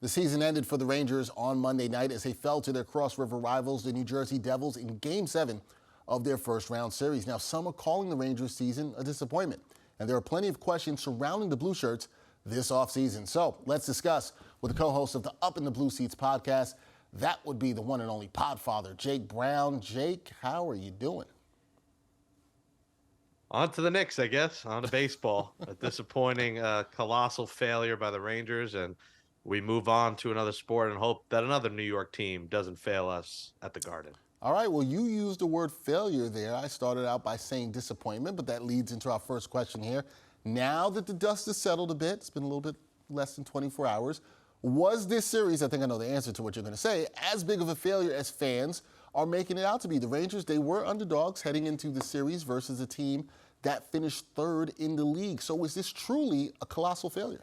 The season ended for the Rangers on Monday night as they fell to their Cross River rivals, the New Jersey Devils, in Game 7 of their first-round series. Now, some are calling the Rangers season a disappointment, and there are plenty of questions surrounding the Blueshirts this offseason. So let's discuss with the co-host of the Up in the Blue Seats podcast. That would be the one and only podfather, Jake Brown. Jake, how are you doing? On to the Knicks, I guess. On to baseball. A disappointing, colossal failure by the Rangers, and we move on to another sport and hope that another New York team doesn't fail us at the Garden. All right, well, you used the word failure there. I started out by saying disappointment, but that leads into our first question here. Now that the dust has settled a bit, it's been a little bit less than 24 hours, was this series, I think I know the answer to what you're going to say, as big of a failure as fans are making it out to be? The Rangers, they were underdogs heading into the series versus a team that finished third in the league. So is this truly a colossal failure?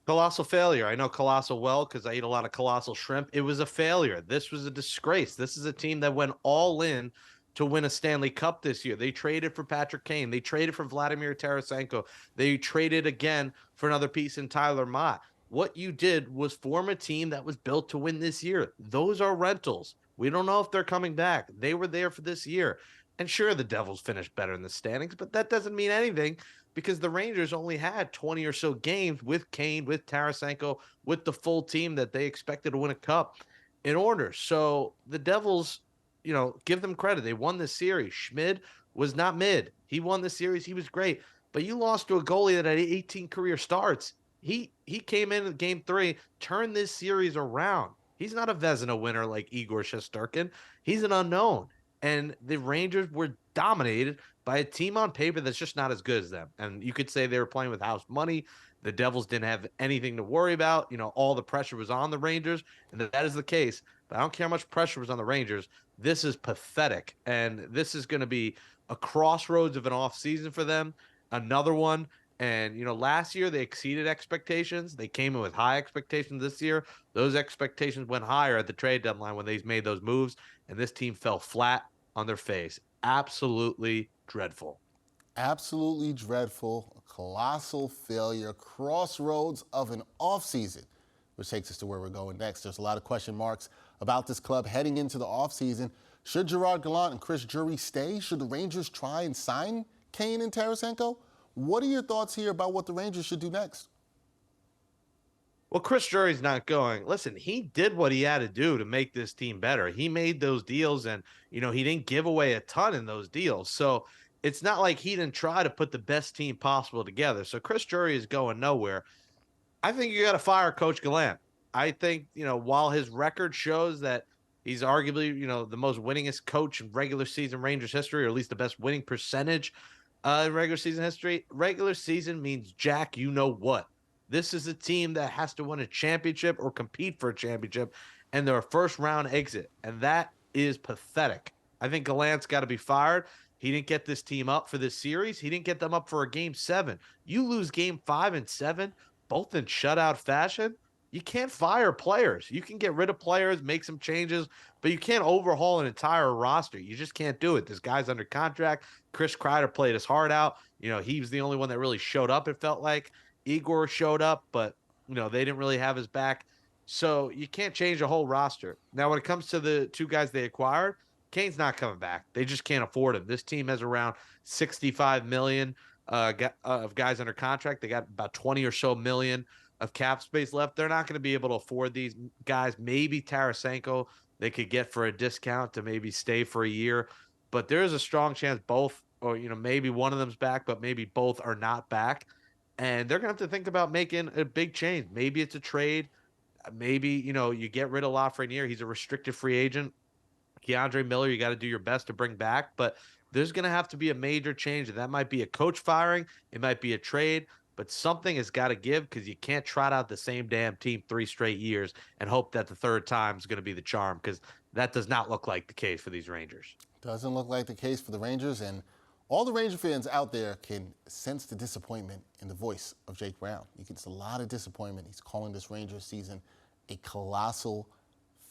Colossal failure. I know colossal well because I eat a lot of colossal shrimp. It was a failure. This was a disgrace. This is a team that went all in to win a Stanley Cup this year. They traded for Patrick Kane. They traded for Vladimir Tarasenko. They traded again for another piece in Tyler Mott. What you did was form a team that was built to win this year. Those are rentals. We don't know if they're coming back. They were there for this year. And sure, the Devils finished better in the standings, but that doesn't mean anything because the Rangers only had 20 or so games with Kane, with Tarasenko, with the full team that they expected to win a cup in order. So the Devils, give them credit. They won this series. Schmid was not mid. He won the series. He was great. But you lost to a goalie that had 18 career starts. He came in game 3, turned this series around. He's not a Vezina winner like Igor Shesterkin. He's an unknown. And the Rangers were dominated by a team on paper that's just not as good as them. And you could say they were playing with house money. The Devils didn't have anything to worry about. All the pressure was on the Rangers, and that is the case. But I don't care how much pressure was on the Rangers. This is pathetic, and this is going to be a crossroads of an offseason for them, another one. And, last year they exceeded expectations. They came in with high expectations this year. Those expectations went higher at the trade deadline when they made those moves, and this team fell flat on their face. Absolutely dreadful. Absolutely dreadful, a colossal failure, crossroads of an offseason, which takes us to where we're going next. There's a lot of question marks about this club heading into the offseason. Should Gerard Gallant and Chris Drury stay? Should the Rangers try and sign Kane and Tarasenko? What are your thoughts here about what the Rangers should do next? Well, Chris Drury's not going. Listen, he did what he had to do to make this team better. He made those deals, and, he didn't give away a ton in those deals. So it's not like he didn't try to put the best team possible together. So Chris Drury is going nowhere. I think you got to fire Coach Gallant. I think, while his record shows that he's arguably, the most winningest coach in regular season Rangers history, or at least the best winning percentage in regular season history, regular season means jack, you know what. This is a team that has to win a championship or compete for a championship, and they're a first-round exit, and that is pathetic. I think Gallant's got to be fired. He didn't get this team up for this series. He didn't get them up for a Game 7. You lose Game 5 and 7, both in shutout fashion, you can't fire players. You can get rid of players, make some changes, but you can't overhaul an entire roster. You just can't do it. This guy's under contract. Chris Kreider played his heart out. He was the only one that really showed up, it felt like. Igor showed up, but, they didn't really have his back. So you can't change a whole roster. Now, when it comes to the two guys they acquired, Kane's not coming back. They just can't afford him. This team has around $65 million of guys under contract. They got about 20 or so million of cap space left. They're not going to be able to afford these guys. Maybe Tarasenko they could get for a discount to maybe stay for a year. But there is a strong chance both, or, maybe one of them's back, but maybe both are not back. And they're going to have to think about making a big change. Maybe it's a trade. Maybe, you get rid of Lafreniere. He's a restricted free agent. Keandre Miller, you got to do your best to bring back. But there's going to have to be a major change. And that might be a coach firing. It might be a trade. But something has got to give because you can't trot out the same damn team 3 straight years and hope that the third time is going to be the charm, because that does not look like the case for these Rangers. Doesn't look like the case for the Rangers, and all the Ranger fans out there can sense the disappointment in the voice of Jake Brown. You can see a lot of disappointment. He's calling this Rangers season a colossal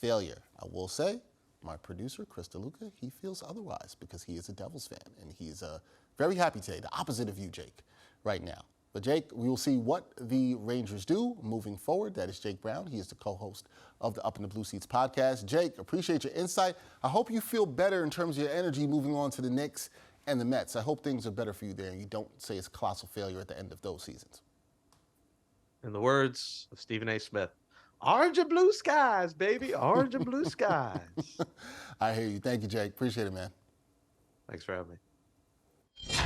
failure. I will say, my producer, Chris DeLuca, he feels otherwise because he is a Devils fan, and he's very happy today, the opposite of you, Jake, right now. But Jake, we will see what the Rangers do moving forward. That is Jake Brown. He is the co-host of the Up in the Blue Seats podcast. Jake, appreciate your insight. I hope you feel better in terms of your energy moving on to the Knicks and the Mets. I hope things are better for you there and you don't say it's a colossal failure at the end of those seasons. In the words of Stephen A. Smith, orange and blue skies, baby. Orange and blue skies. I hear you. Thank you, Jake. Appreciate it, man. Thanks for having me.